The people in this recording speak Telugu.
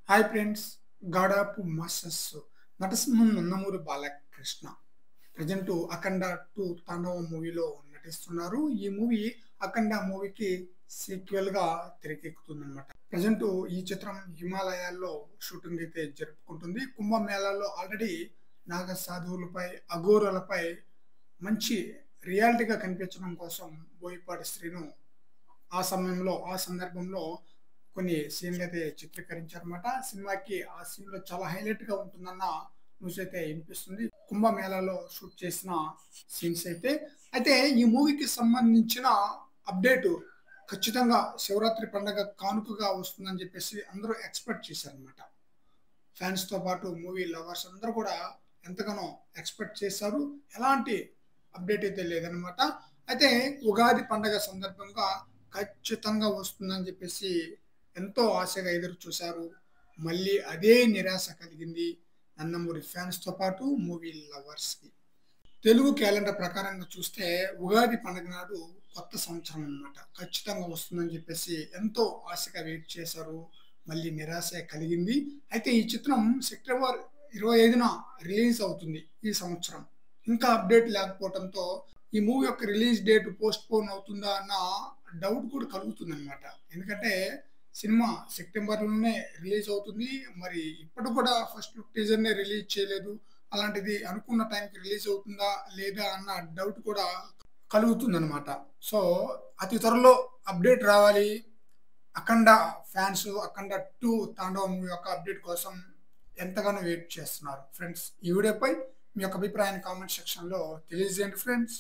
హాయ్ ఫ్రెండ్స్, గాడాపు మాస్టర్స్ నటసింహం నందమూరి బాలకృష్ణ ప్రజెంట్ అఖండ 2 తాండవ మూవీలో నటిస్తున్నారు. ఈ మూవీ అఖండ మూవీకి సీక్వెల్ గా తెరకెక్కుతుందన్నమాట. ప్రజెంట్ ఈ చిత్రం హిమాలయాల్లో షూటింగ్ అయితే జరుపుకుంటుంది. కుంభమేళాలో ఆల్రెడీ నాగ సాధువులపై అఘోరాలపై మంచి రియాలిటీగా కనిపించడం కోసం బోయపాటి శ్రీను ఆ సందర్భంలో కొన్ని సీన్లు అయితే చిత్రీకరించారన్నమాట. సినిమాకి ఆ సీన్ లో చాలా హైలైట్ గా ఉంటుందన్న న్యూస్ అయితే వినిపిస్తుంది. కుంభమేళాలో షూట్ చేసిన సీన్స్ అయితే ఈ మూవీకి సంబంధించిన అప్డేట్ ఖచ్చితంగా శివరాత్రి పండుగ కానుకగా వస్తుందని చెప్పేసి అందరూ ఎక్స్పెక్ట్ చేశారనమాట. ఫ్యాన్స్ తో పాటు మూవీ లవర్స్ అందరూ కూడా ఎంతగానో ఎక్స్పెక్ట్ చేశారు. ఎలాంటి అప్డేట్ అయితే లేదనమాట. అయితే ఉగాది పండగ సందర్భంగా ఖచ్చితంగా వస్తుందని చెప్పేసి ఎంతో ఆశగా ఎదురు చూశారు. మళ్ళీ అదే నిరాశ కలిగింది నందమూరి ఫ్యాన్స్ తో పాటు మూవీ లవర్స్ కి. తెలుగు క్యాలెండర్ ప్రకారంగా చూస్తే ఉగాది పండుగ నాడు కొత్త సంవత్సరం అన్నమాట. ఖచ్చితంగా వస్తుందని చెప్పేసి ఎంతో ఆశగా వెయిట్ చేశారు. మళ్ళీ నిరాశ కలిగింది. అయితే ఈ చిత్రం సెప్టెంబర్ 25న రిలీజ్ అవుతుంది ఈ సంవత్సరం. ఇంకా అప్డేట్ లేకపోవడంతో ఈ మూవీ యొక్క రిలీజ్ డేట్ పోస్ట్ పోన్ అవుతుందా అన్న డౌట్ కూడా కలుగుతుంది అనమాట. ఎందుకంటే సినిమా సెప్టెంబర్లోనే రిలీజ్ అవుతుంది. మరి ఇప్పుడు కూడా ఫస్ట్ లుక్ టీజర్‌నే రిలీజ్ చేయలేదు. అలాంటిది అనుకున్న టైంకి రిలీజ్ అవుతుందా? లేదా? అన్న డౌట్ కూడా కలుగుతుందనమాట. సో, అతి త్వరలో అప్డేట్ రావాలి. అఖండ ఫ్యాన్స్ అఖండ 2 తాండవ మూవీ యొక్క అప్డేట్ కోసం ఎంతగానో వెయిట్ చేస్తున్నారు. ఫ్రెండ్స్, ఈ వీడియోపై మీ యొక్క అభిప్రాయాన్ని కామెంట్ సెక్షన్‌లో తెలియజేయండి ఫ్రెండ్స్.